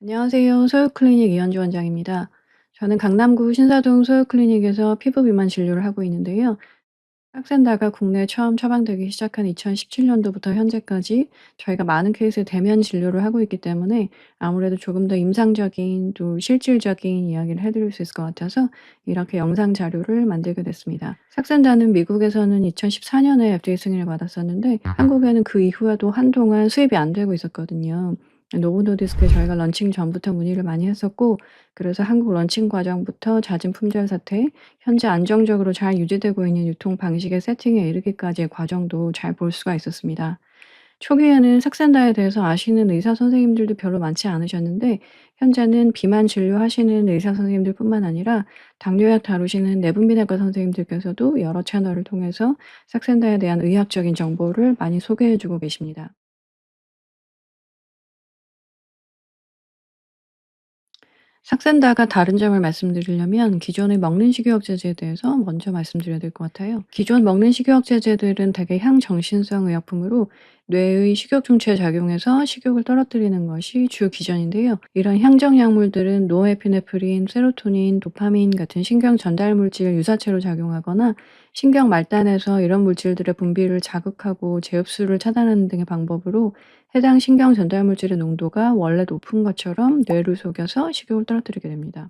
안녕하세요. 소요클리닉 이현주 원장입니다. 저는 강남구 신사동 소요클리닉에서 피부 비만 진료를 하고 있는데요. 싹센다가 국내에 처음 처방되기 시작한 2017년도부터 현재까지 저희가 많은 케이스의 대면 진료를 하고 있기 때문에 아무래도 조금 더 임상적인 또 실질적인 이야기를 해 드릴 수 있을 것 같아서 이렇게 영상 자료를 만들게 됐습니다. 싹센다는 미국에서는 2014년에 FDA 승인을 받았었는데 한국에는 그 이후에도 한동안 수입이 안 되고 있었거든요. 노보 노디스크에 저희가 런칭 전부터 문의를 많이 했었고, 그래서 한국 런칭 과정부터 잦은 품절 사태, 현재 안정적으로 잘 유지되고 있는 유통 방식의 세팅에 이르기까지의 과정도 잘 볼 수가 있었습니다. 초기에는 삭센다에 대해서 아시는 의사 선생님들도 별로 많지 않으셨는데, 현재는 비만 진료하시는 의사 선생님들뿐만 아니라 당뇨약 다루시는 내분비내과 선생님들께서도 여러 채널을 통해서 삭센다에 대한 의학적인 정보를 많이 소개해 주고 계십니다. 삭센다가 다른 점을 말씀드리려면 기존의 먹는 식이요법제제에 대해서 먼저 말씀드려야 될 것 같아요. 기존 먹는 식이요법제제들은 대개 향정신성 의약품으로 뇌의 식욕 중추에 작용해서 식욕을 떨어뜨리는 것이 주 기전인데요. 이런 향정 약물들은 노에피네프린, 세로토닌, 도파민 같은 신경 전달 물질 유사체로 작용하거나 신경 말단에서 이런 물질들의 분비를 자극하고 재흡수를 차단하는 등의 방법으로 해당 신경 전달 물질의 농도가 원래 높은 것처럼 뇌를 속여서 식욕을 떨어뜨리게 됩니다.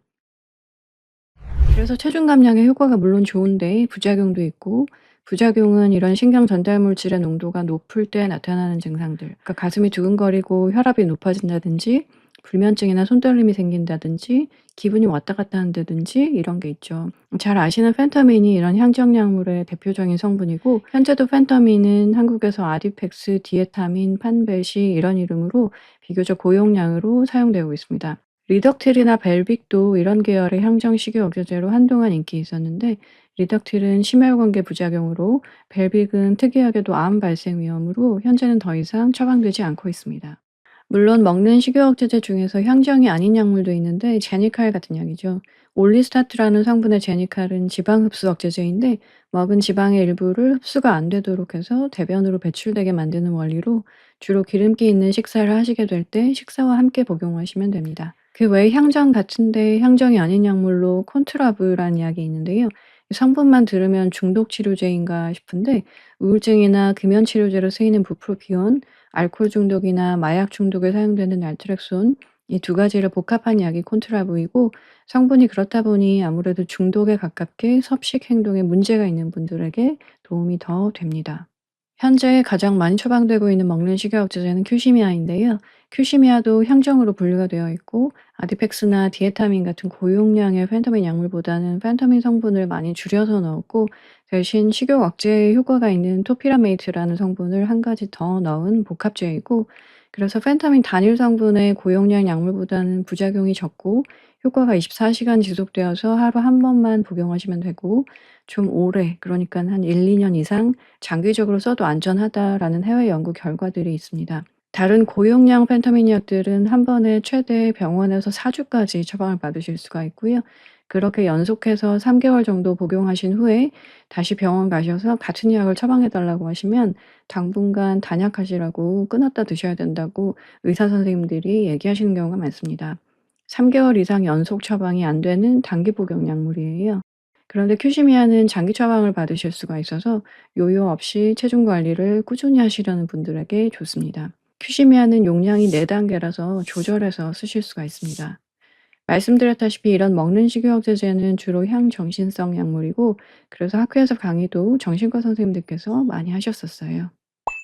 그래서 체중 감량에 효과가 물론 좋은데 부작용도 있고, 부작용은 이런 신경 전달 물질의 농도가 높을 때 나타나는 증상들, 그러니까 가슴이 두근거리고 혈압이 높아진다든지, 불면증이나 손떨림이 생긴다든지, 기분이 왔다 갔다 한다든지 이런 게 있죠. 잘 아시는 펜터민이 이런 향정약물의 대표적인 성분이고, 현재도 펜터민은 한국에서 아디펙스, 디에타민, 판베시 이런 이름으로 비교적 고용량으로 사용되고 있습니다. 리덕틸이나 벨빅도 이런 계열의 향정 식이요법제로 한동안 인기 있었는데, 리덕틸은 심혈관계 부작용으로, 벨빅은 특이하게도 암 발생 위험으로 현재는 더 이상 처방되지 않고 있습니다. 물론 먹는 식이요법제제 중에서 향정이 아닌 약물도 있는데, 제니칼 같은 약이죠. 올리스타트라는 성분의 제니칼은 지방 흡수 억제제인데, 먹은 지방의 일부를 흡수가 안 되도록 해서 대변으로 배출되게 만드는 원리로 주로 기름기 있는 식사를 하시게 될 때 식사와 함께 복용하시면 됩니다. 그 외에 향정 같은데 향정이 아닌 약물로 콘트라브라는 약이 있는데요. 성분만 들으면 중독 치료제인가 싶은데, 우울증이나 금연 치료제로 쓰이는 부프로피온, 알코올 중독이나 마약 중독에 사용되는 날트렉손, 이 두 가지를 복합한 약이 콘트라브이고, 성분이 그렇다 보니 아무래도 중독에 가깝게 섭식 행동에 문제가 있는 분들에게 도움이 더 됩니다. 현재 가장 많이 처방되고 있는 먹는 식이요법제제는 큐시미아인데요. 큐시미아도 향정으로 분류가 되어 있고, 아디펙스나 디에타민 같은 고용량의 펜터민 약물보다는 펜터민 성분을 많이 줄여서 넣었고, 대신 식욕 억제에 효과가 있는 토피라메이트라는 성분을 한 가지 더 넣은 복합제이고, 그래서 펜터민 단일 성분의 고용량 약물보다는 부작용이 적고, 효과가 24시간 지속되어서 하루 한 번만 복용하시면 되고, 좀 오래, 그러니까 한 1-2년 이상 장기적으로 써도 안전하다라는 해외 연구 결과들이 있습니다. 다른 고용량 펜타민 약들은 한 번에 최대 병원에서 4 주까지 처방을 받으실 수가 있고요. 그렇게 연속해서 3 개월 정도 복용하신 후에 다시 병원 가셔서 같은 약을 처방해 달라고 하시면 당분간 단약하시라고 끊었다 드셔야 된다고 의사 선생님들이 얘기하시는 경우가 많습니다. 3 개월 이상 연속 처방이 안 되는 단기 복용 약물이에요. 그런데 큐시미아는 장기 처방을 받으실 수가 있어서 요요 없이 체중 관리를 꾸준히 하시려는 분들에게 좋습니다. 큐시미아는 용량이 4 단계라서 조절해서 쓰실 수가 있습니다. 말씀드렸다시피 이런 먹는 식이요법제제는 주로 향정신성 약물이고, 그래서 학교에서 강의도 정신과 선생님들께서 많이 하셨었어요.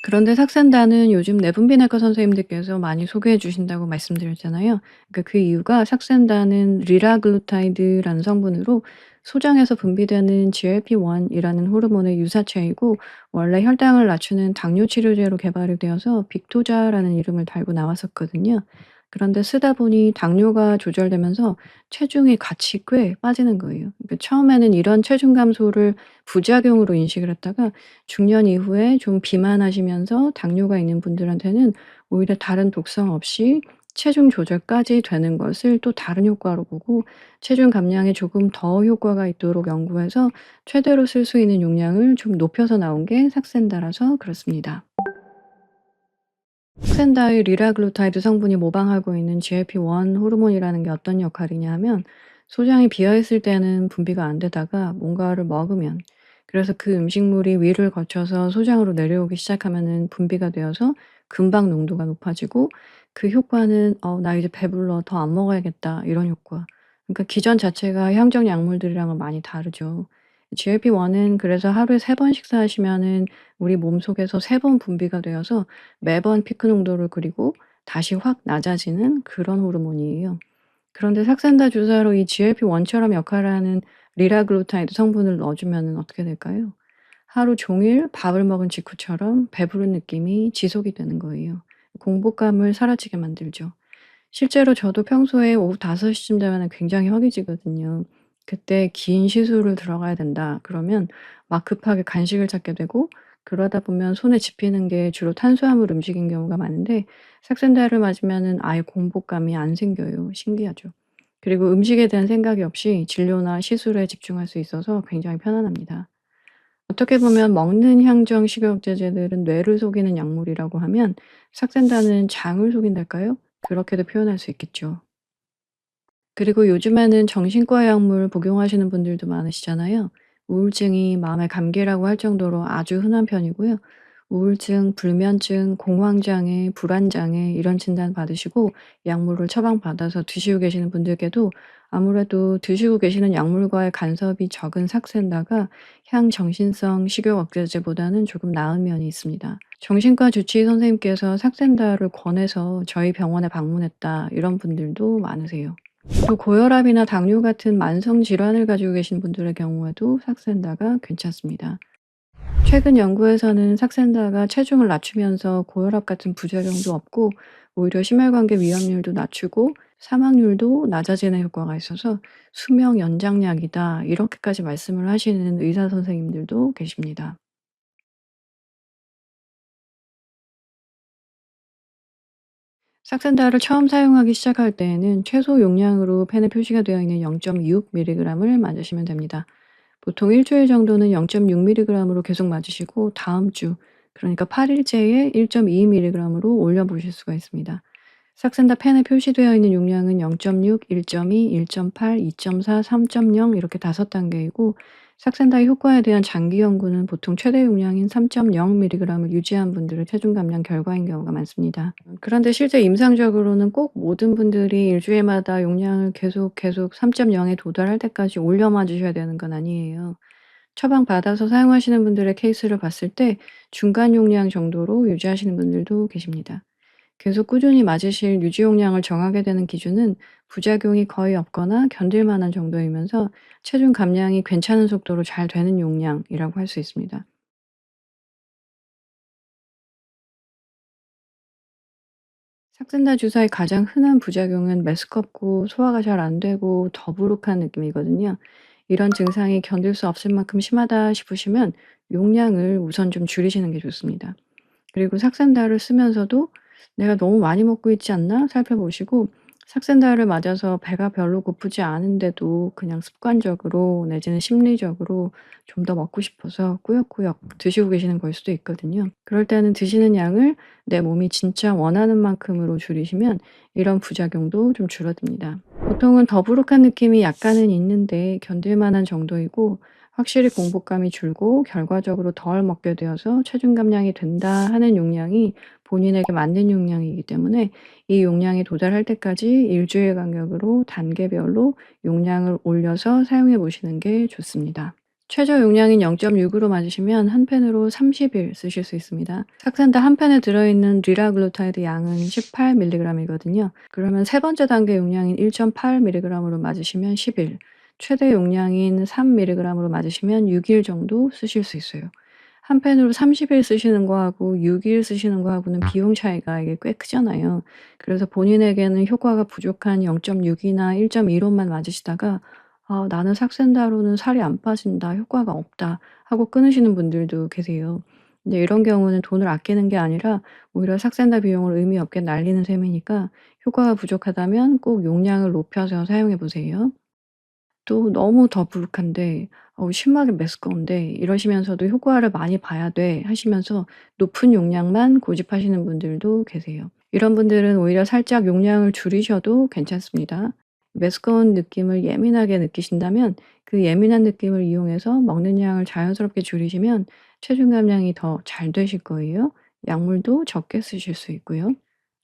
그런데 삭센다는 요즘 내분비내과 선생님들께서 많이 소개해 주신다고 말씀드렸잖아요. 그러니까 그 이유가 삭센다는 리라글루타이드라는 성분으로 소장에서 분비되는 GLP-1 이라는 호르몬의 유사체이고, 원래 혈당을 낮추는 당뇨 치료제로 개발이 되어서 빅토자라는 이름을 달고 나왔었거든요. 그런데 쓰다 보니 당뇨가 조절되면서 체중이 같이 꽤 빠지는 거예요. 그러니까 처음에는 이런 체중 감소를 부작용으로 인식을 했다가, 중년 이후에 좀 비만하시면서 당뇨가 있는 분들한테는 오히려 다른 독성 없이 체중 조절까지 되는 것을 또 다른 효과로 보고, 체중 감량에 조금 더 효과가 있도록 연구해서 최대로 쓸 수 있는 용량을 좀 높여서 나온 게 삭센다라서 그렇습니다. 삭센다의 리라글루타이드 성분이 모방하고 있는 GLP-1 호르몬이라는 게 어떤 역할이냐 하면, 소장이 비어 있을 때는 분비가 안 되다가 뭔가를 먹으면, 그래서 그 음식물이 위를 거쳐서 소장으로 내려오기 시작하면은 분비가 되어서 금방 농도가 높아지고, 그 효과는 '어 나 이제 배불러. 더 안 먹어야겠다.' 이런 효과. 그러니까 기전 자체가 향정 약물들이랑은 많이 다르죠. GLP-1은 그래서 하루에 3번 식사하시면은 우리 몸속에서 3번 분비가 되어서 매번 피크 농도를 그리고 다시 확 낮아지는 그런 호르몬이에요. 그런데 삭센다 주사로 이 GLP-1처럼 역할을 하는 리라글루타이드 성분을 넣어 주면은 어떻게 될까요? 하루 종일 밥을 먹은 직후처럼 배부른 느낌이 지속이 되는 거예요. 공복감을 사라지게 만들죠. 실제로 저도 평소에 오후 5 시쯤 되면은 굉장히 허기지거든요. 그때 "긴 시술을 들어가야 된다." 그러면 막 급하게 간식을 찾게 되고, 그러다 보면 손에 집히는 게 주로 탄수화물 음식인 경우가 많은데, 삭센다를 맞으면은 아예 공복감이 안 생겨요. 신기하죠. 그리고 음식에 대한 생각이 없이 진료나 시술에 집중할 수 있어서 굉장히 편안합니다. 어떻게 보면 먹는 향정 식이요법제제들은 뇌를 속이는 약물이라고 하면, 삭센다는 장을 속인달까요? 그렇게도 표현할 수 있겠죠. 그리고 요즘에는 정신과 약물 복용하시는 분들도 많으시잖아요. 우울증이 마음의 감기라고 할 정도로 아주 흔한 편이고요. 우울증, 불면증, 공황장애, 불안장애 이런 진단 받으시고 약물을 처방받아서 드시고 계시는 분들께도 아무래도 드시고 계시는 약물과의 간섭이 적은 삭센다가 향정신성 식욕 억제제보다는 조금 나은 면이 있습니다. 정신과 주치의 선생님께서 삭센다를 권해서 저희 병원에 방문했다, 이런 분들도 많으세요. 또 고혈압이나 당뇨 같은 만성 질환을 가지고 계신 분들의 경우에도 삭센다가 괜찮습니다. 최근 연구에서는 삭센다가 체중을 낮추면서 고혈압 같은 부작용도 없고, 오히려 심혈관계 위험률도 낮추고 사망률도 낮아지는 효과가 있어서 수명 연장약이다, 이렇게까지 말씀을 하시는 의사 선생님들도 계십니다. 삭센다를 처음 사용하기 시작할 때에는 최소 용량으로 펜에 표시가 되어 있는 0.6mg을 맞으시면 됩니다. 보통 일 주일 정도는 0.6mg으로 계속 맞으시고, 다음 주, 그러니까 8 일째에 1.2mg으로 올려 보실 수가 있습니다. 삭센다 펜에 표시되어 있는 용량은 0.6, 1.2, 1.8, 2.4, 3.0 이렇게 5단계이고, 삭센다의 효과에 대한 장기 연구는 보통 최대 용량인 3.0mg을 유지한 분들의 체중 감량 결과인 경우가 많습니다. 그런데 실제 임상적으로는 꼭 모든 분들이 일 주일마다 용량을 계속 3.0에 도달할 때까지 올려 맞으셔야 되는 건 아니에요. 처방받아서 사용하시는 분들의 케이스를 봤을 때 중간 용량 정도로 유지하시는 분들도 계십니다. 계속 꾸준히 맞으실 유지 용량을 정하게 되는 기준은 부작용이 거의 없거나 견딜 만한 정도이면서 체중 감량이 괜찮은 속도로 잘 되는 용량이라고 할 수 있습니다. 삭센다 주사의 가장 흔한 부작용은 메스껍고 소화가 잘 안 되고 더부룩한 느낌이거든요. 이런 증상이 견딜 수 없을 만큼 심하다 싶으시면 용량을 우선 좀 줄이시는 게 좋습니다. 그리고 삭센다를 쓰면서도 '내가 너무 많이 먹고 있지 않나?' 살펴보시고, 삭센다를 맞아서 배가 별로 고프지 않은데도 그냥 습관적으로 내지는 심리적으로 좀 더 먹고 싶어서 꾸역꾸역 드시고 계시는 거일 수도 있거든요. 그럴 때는 드시는 양을 내 몸이 진짜 원하는 만큼으로 줄이시면 이런 부작용도 좀 줄어듭니다. 보통은 더부룩한 느낌이 약간은 있는데 견딜 만한 정도이고, 확실히 공복감이 줄고 결과적으로 덜 먹게 되어서 체중 감량이 된다 하는 용량이 본인에게 맞는 용량이기 때문에, 이 용량에 도달할 때까지 일주일 간격으로 단계별로 용량을 올려서 사용해 보시는 게 좋습니다. 최저 용량인 0.6으로 맞으시면 한 펜으로 30일 쓰실 수 있습니다. 삭센다 한 펜에 들어있는 리라글루타이드 양은 18mg이거든요. 그러면 세 번째 단계 용량인 1.8mg으로 맞으시면 10일, 최대 용량인 3mg으로 맞으시면 6일 정도 쓰실 수 있어요. 한 펜으로 30일 쓰시는 거하고 6일 쓰시는 거하고는 비용 차이가 이게 꽤 크잖아요. 그래서 본인에게는 효과가 부족한 0.6이나 1.15만 맞으시다가 '아 나는 삭센다로는 살이 안 빠진다. 효과가 없다.' 하고 끊으시는 분들도 계세요. 근데 이런 경우는 돈을 아끼는 게 아니라 오히려 삭센다 비용을 의미 없게 날리는 셈이니까, 효과가 부족하다면 꼭 용량을 높여서 사용해 보세요. 또 너무 더부룩한데 심하게 메스꺼운데 이러시면서도 효과를 많이 봐야 돼." 하시면서 높은 용량만 고집하시는 분들도 계세요. 이런 분들은 오히려 살짝 용량을 줄이셔도 괜찮습니다. 메스꺼운 느낌을 예민하게 느끼신다면 그 예민한 느낌을 이용해서 먹는 양을 자연스럽게 줄이시면 체중 감량이 더 잘 되실 거예요. 약물도 적게 쓰실 수 있고요.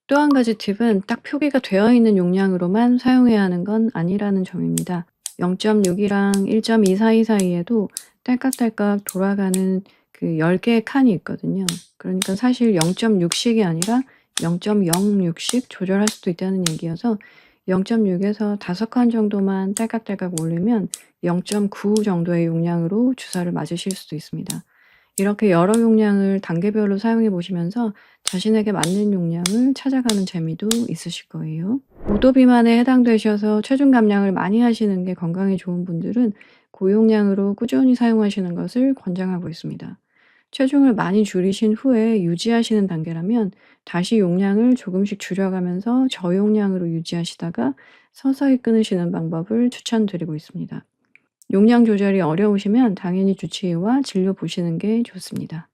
또 한 가지 팁은 딱 표기가 되어 있는 용량으로만 사용해야 하는 건 아니라는 점입니다. 0.6 이랑 1.2 사이사이에도 딸깍딸깍 돌아가는 그 10 개의 칸이 있거든요. 그러니까 사실 0.6 씩이 아니라 0.06씩 조절할 수도 있다는 얘기여서 0.6 에서 5칸 정도만 딸깍딸깍 올리면 0.9 정도의 용량으로 주사를 맞으실 수도 있습니다. 이렇게 여러 용량을 단계별로 사용해 보시면서 자신에게 맞는 용량을 찾아가는 재미도 있으실 거예요. 5도 비만에 해당되셔서 체중 감량을 많이 하시는 게 건강에 좋은 분들은 고용량으로 꾸준히 사용하시는 것을 권장하고 있습니다. 체중을 많이 줄이신 후에 유지하시는 단계라면 다시 용량을 조금씩 줄여가면서 저용량으로 유지하시다가 서서히 끊으시는 방법을 추천드리고 있습니다. 용량 조절이 어려우시면 당연히 주치의와 진료 보시는 게 좋습니다.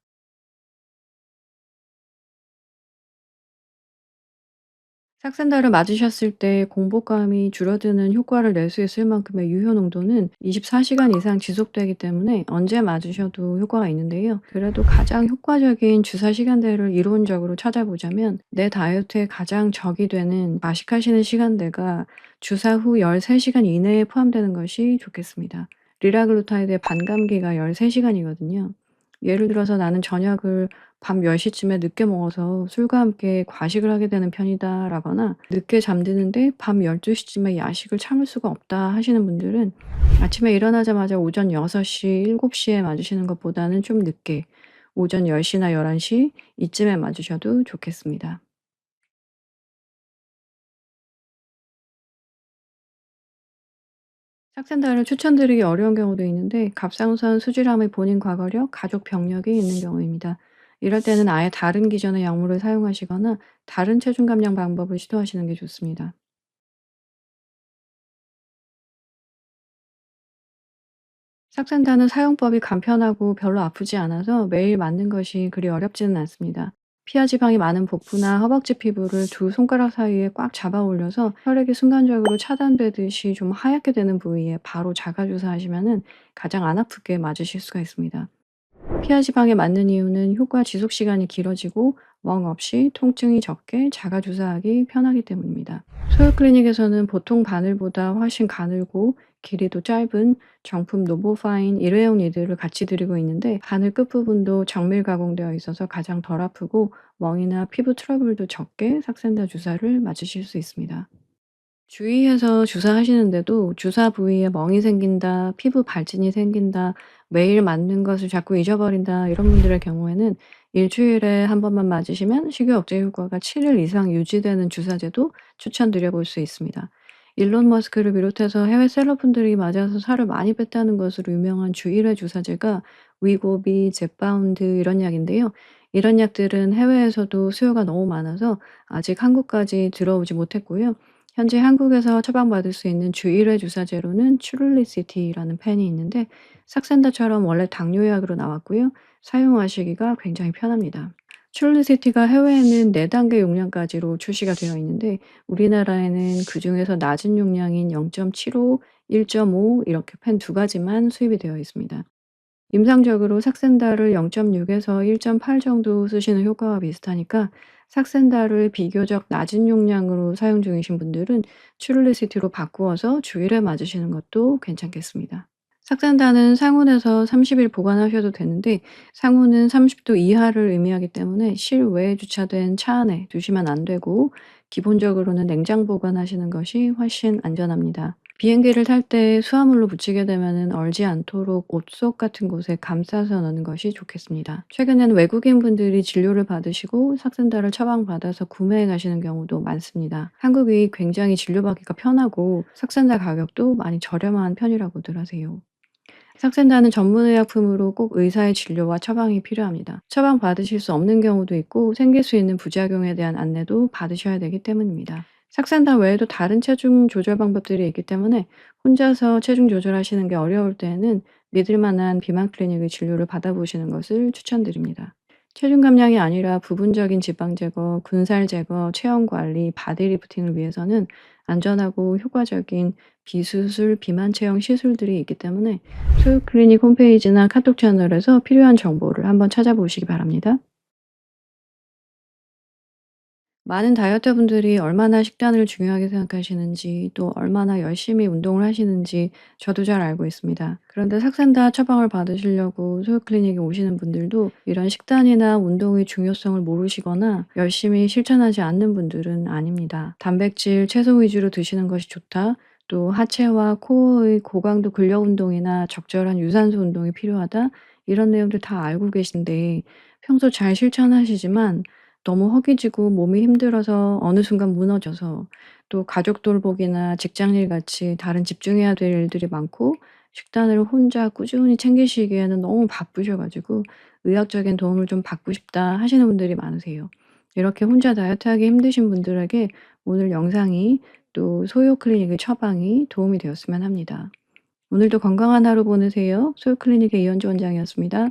삭센다를 맞으셨을 때 공복감이 줄어드는 효과를 낼 수 있을 만큼의 유효 농도는 24 시간 이상 지속되기 때문에 언제 맞으셔도 효과가 있는데요. 그래도 가장 효과적인 주사 시간대를 이론적으로 찾아보자면 내 다이어트에 가장 적이 되는 과식하시는 시간대가 주사 후 13 시간 이내에 포함되는 것이 좋겠습니다. 리라글루타이드의 반감기가 13 시간이거든요. 예를 들어서 '나는 저녁을 밤 10 시쯤에 늦게 먹어서 술과 함께 과식을 하게 되는 편이다.'라거나 '늦게 잠드는데 밤 12 시쯤에 야식을 참을 수가 없다.' 하시는 분들은 아침에 일어나자마자 오전 6 시, 7 시에 맞으시는 것보다는 좀 늦게 오전 10 시나 11시 이쯤에 맞으셔도 좋겠습니다. 삭센다를 추천드리기 어려운 경우도 있는데 갑상선 수질암의 본인 과거력, 가족 병력이 있는 경우입니다. 이럴 때는 아예 다른 기전의 약물을 사용하시거나 다른 체중 감량 방법을 시도하시는 게 좋습니다. 삭센다는 사용법이 간편하고 별로 아프지 않아서 매일 맞는 것이 그리 어렵지는 않습니다. 피하 지방이 많은 복부나 허벅지 피부를 두 손가락 사이에 꽉 잡아 올려서 혈액이 순간적으로 차단되듯이 좀 하얗게 되는 부위에 바로 자가 주사하시면은 가장 안 아프게 맞으실 수가 있습니다. 피하 지방에 맞는 이유는 효과 지속 시간이 길어지고 멍 없이 통증이 적게 자가 주사하기 편하기 때문입니다. 소요 클리닉에서는 보통 바늘보다 훨씬 가늘고 길이도 짧은 정품 노보파인 일회용 니들을 같이 드리고 있는데 바늘 끝부분도 정밀 가공되어 있어서 가장 덜 아프고 멍이나 피부 트러블도 적게 삭센다 주사를 맞으실 수 있습니다. 주위에서 주사하시는데도 "주사 부위에 멍이 생긴다. 피부 발진이 생긴다. 매일 맞는 것을 자꾸 잊어버린다." 이런 분들의 경우에는 일 주일에 한 번만 맞으시면 식욕 억제 효과가 7일 이상 유지되는 주사제도 추천드려 볼 수 있습니다. 일론 머스크를 비롯해서 해외 셀럽분들이 맞아서 살을 많이 뺐다는 것으로 유명한 주일회 주사제가 위고비, 제파운드 이런 약인데요. 이런 약들은 해외에서도 수요가 너무 많아서 아직 한국까지 들어오지 못했고요. 현재 한국에서 처방받을 수 있는 주일회 주사제로는 트룰리시티라는 펜이 있는데 삭센다처럼 원래 당뇨약으로 나왔고요. 사용하시기가 굉장히 편합니다. 트룰리시티가 해외에는 4 단계 용량까지로 출시가 되어 있는데 우리나라에는 그중에서 낮은 용량인 0.75, 1.5 이렇게 펜 두 가지만 수입이 되어 있습니다. 임상적으로 삭센다를 0.6 에서 1.8 정도 쓰시는 효과와 비슷하니까 삭센다를 비교적 낮은 용량으로 사용 중이신 분들은 츄를리시티로 바꾸어서 주일에 맞으시는 것도 괜찮겠습니다. 삭센다는 상온에서 30일 보관하셔도 되는데 상온은 30도 이하를 의미하기 때문에 실외에 주차된 차 안에 두시면 안 되고 기본적으로는 냉장 보관하시는 것이 훨씬 안전합니다. 비행기를 탈 때 수화물로 붙이게 되면은 얼지 않도록 옷속 같은 곳에 감싸서 넣는 것이 좋겠습니다. 최근에는 외국인 분들이 진료를 받으시고 삭센다를 처방받아서 구매해 가시는 경우도 많습니다. 한국이 굉장히 진료받기가 편하고 삭센다 가격도 많이 저렴한 편이라고들 하세요. 삭센다는 전문의약품으로 꼭 의사의 진료와 처방이 필요합니다. 처방받으실 수 없는 경우도 있고 생길 수 있는 부작용에 대한 안내도 받으셔야 되기 때문입니다. 삭센다 외에도 다른 체중 조절 방법들이 있기 때문에 혼자서 체중 조절하시는 게 어려울 때에는 믿을 만한 비만 클리닉의 진료를 받아보시는 것을 추천드립니다. 체중 감량이 아니라 부분적인 지방 제거, 군살 제거, 체형 관리, 바디 리프팅을 위해서는 안전하고 효과적인 비수술 비만 체형 시술들이 있기 때문에 소요 클리닉 홈페이지나 카톡 채널에서 필요한 정보를 한번 찾아보시기 바랍니다. 많은 다이어터분들이 얼마나 식단을 중요하게 생각하시는지 또 얼마나 열심히 운동을 하시는지 저도 잘 알고 있습니다. 그런데 삭산다 처방을 받으시려고 소요 클리닉에 오시는 분들도 이런 식단이나 운동의 중요성을 모르시거나 열심히 실천하지 않는 분들은 아닙니다. 단백질, 채소 위주로 드시는 것이 좋다. 또 하체와 코어의 고강도 근력 운동이나 적절한 유산소 운동이 필요하다. 이런 내용들 다 알고 계신데 평소 잘 실천하시지만 너무 허기지고 몸이 힘들어서 어느 순간 무너져서 또 가족 돌보기나 직장일 같이 다른 집중해야 될 일들이 많고 식단을 혼자 꾸준히 챙기시기에는 너무 바쁘셔 가지고 의학적인 도움을 좀 받고 싶다 하시는 분들이 많으세요. 이렇게 혼자 다이어트하기 힘드신 분들에게 오늘 영상이 또 소요 클리닉의 처방이 도움이 되었으면 합니다. 오늘도 건강한 하루 보내세요. 소요 클리닉의 이현주 원장이었습니다.